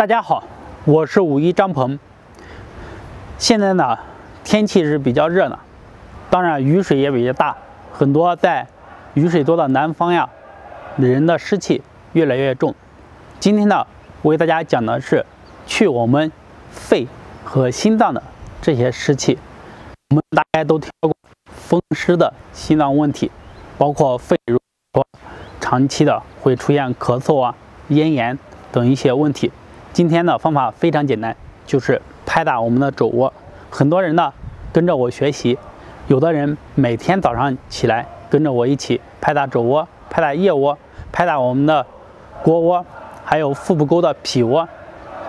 大家好，我是51张鹏。现在呢，天气是比较热的，当然雨水也比较大，很多在雨水多的南方呀，人的湿气越来越重。今天呢，我给大家讲的是去我们肺和心脏的这些湿气。我们大家都听说过风湿的心脏问题，包括肺如果长期的会出现咳嗽啊、咽炎等一些问题。今天的方法非常简单，就是拍打我们的肘窝。很多人呢跟着我学习，有的人每天早上起来跟着我一起拍打肘窝、拍打腋窝、拍打我们的腘窝，还有腹部沟的脾窝。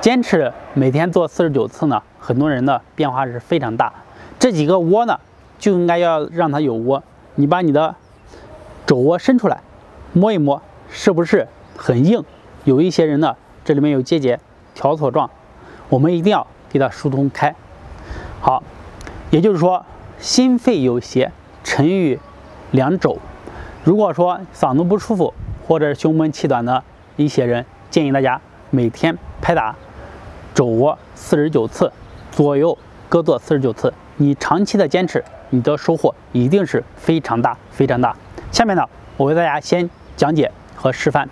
坚持每天做49次呢，很多人的变化是非常大。这几个窝呢，就应该要让它有窝。你把你的肘窝伸出来，摸一摸，是不是很硬？有一些人呢，这里面有结节、条索状，我们一定要给它疏通开。好，也就是说，心肺有邪，沉于两肘。如果说嗓子不舒服或者胸闷气短的一些人，建议大家每天拍打肘窝49次左右，各做49次。你长期的坚持，你的收获一定是非常大非常大。下面呢，我为大家先讲解和示范。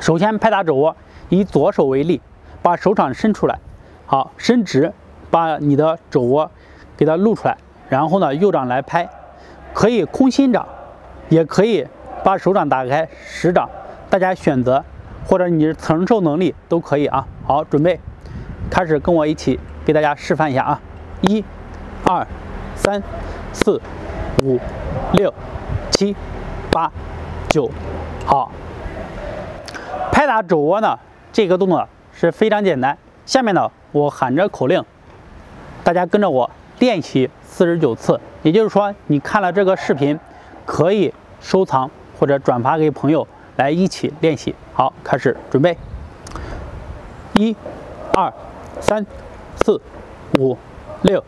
首先拍打肘窝，以左手为例，把手掌伸出来，好，伸直，把你的肘窝给它露出来，然后呢，右掌来拍，可以空心掌，也可以把手掌打开10掌，大家选择，或者你承受能力都可以啊。好，准备，开始跟我一起给大家示范一下啊！1、2、3、4、5、6、7、8、9，好。拍打肘窝呢，这个动作是非常简单。下面呢，我喊着口令，大家跟着我练习49次。也就是说，你看了这个视频，可以收藏或者转发给朋友来一起练习。好，开始，准备。1、2、3、4、5、6、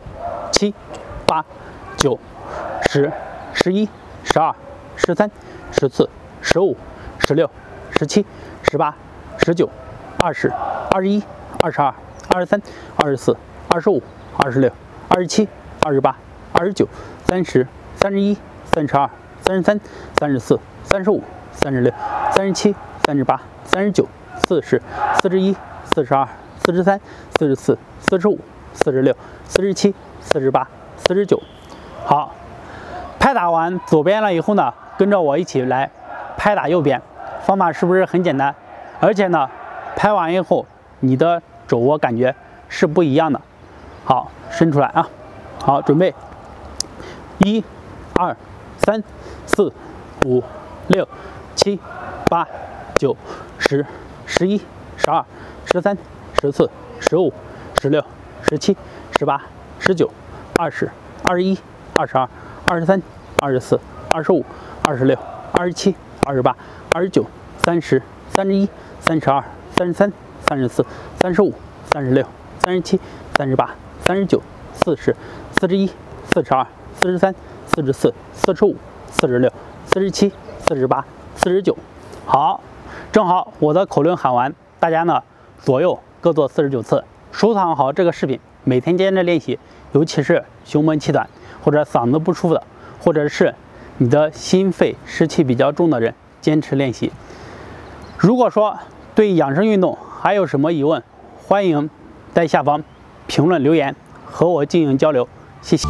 7、8、9、10、11、12、13、14、15、16、17、18、19、20、21、22、23、24、25、26、27、28、29、30、31、32、33、34、35、36、37、38、39、40、41、42、43、44、45、46、47、48、49。好，拍打完左边了以后呢，跟着我一起来拍打右边。方法是不是很简单？而且呢，拍完以后，你的肘窝感觉是不一样的。好，伸出来啊！好，准备。1、2、3、4、5、6、7、8、9、10、11、12、13、14、15、16、17、18、19、20、21、22、23、24、25、26、27、28、29、30、31、32、33、34、35、36、37、38、39、40、41、42、43、44、45、46、47、48、49。好，正好我的口令喊完，大家呢左右各做49次，收藏好这个视频，每天坚持练习，尤其是胸闷气短或者嗓子不舒服的，或者是你的心肺湿气比较重的人，坚持练习。如果说对养生运动还有什么疑问，欢迎在下方评论留言和我进行交流，谢谢。